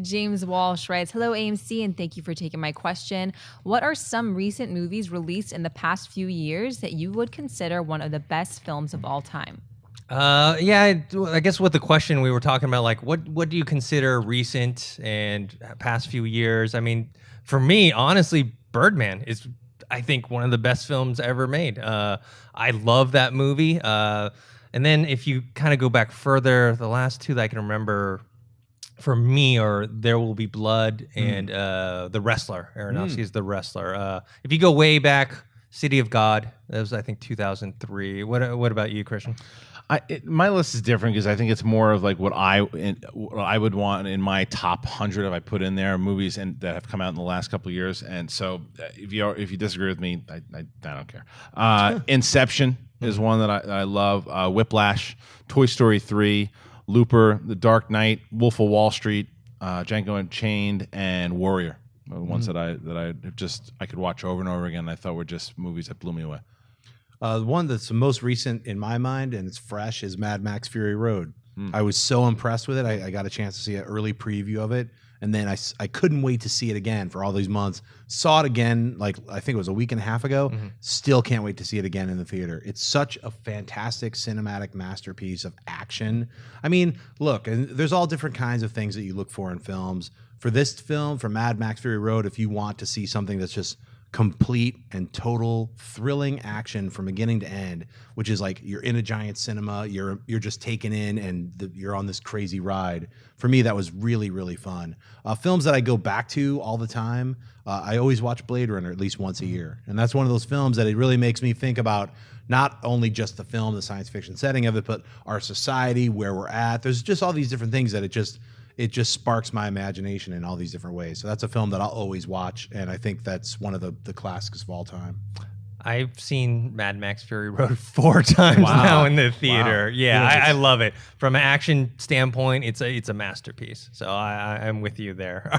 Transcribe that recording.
James Walsh writes, hello, AMC, and thank you for taking my question. What are some recent movies released in the past few years that you would consider one of the best films of all time? I guess with the question we were talking about, like, what do you consider recent and past few years? I mean, for me, honestly, Birdman is, I think, one of the best films ever made. I love that movie. And then if you kind of go back further, the last two that I can remember for me are There Will Be Blood and The Wrestler. Aronofsky's The Wrestler. If you go way back, City of God, that was, I think, 2003. What about you, Christian? My list is different because I think it's more of like what I would want in my top 100 if I put in there movies that have come out in the last couple of years. And so if you disagree with me, I don't care. Inception is one that I love. Whiplash, Toy Story 3, Looper, The Dark Knight, Wolf of Wall Street, Django Unchained, and Warrior. Ones that I could watch over and over again. I thought were just movies that blew me away. The one that's the most recent in my mind and it's fresh is Mad Max Fury Road. I was so impressed with it. I got a chance to see an early preview of it, and then I couldn't wait to see it again for all these months. Saw it again, like I think it was a week and a half ago. Still can't wait to see it again in the theater. It's such a fantastic cinematic masterpiece of action. I mean, look, and there's all different kinds of things that you look for in films. For this film, for Mad Max Fury Road, if you want to see something that's just complete and total thrilling action from beginning to end, which is like you're in a giant cinema, you're just taken in, and you're on this crazy ride. For me, that was really, really fun. Films that I go back to all the time, I always watch Blade Runner at least once a year, and that's one of those films that it really makes me think about not only just the film, the science fiction setting of it, but our society, where we're at. There's just all these different things that it just sparks my imagination in all these different ways. So that's a film that I'll always watch, and I think that's one of the classics of all time. I've seen Mad Max Fury Road 4 times now in the theater. Wow. Yeah, I love it. From an action standpoint, it's a masterpiece. So I'm with you there.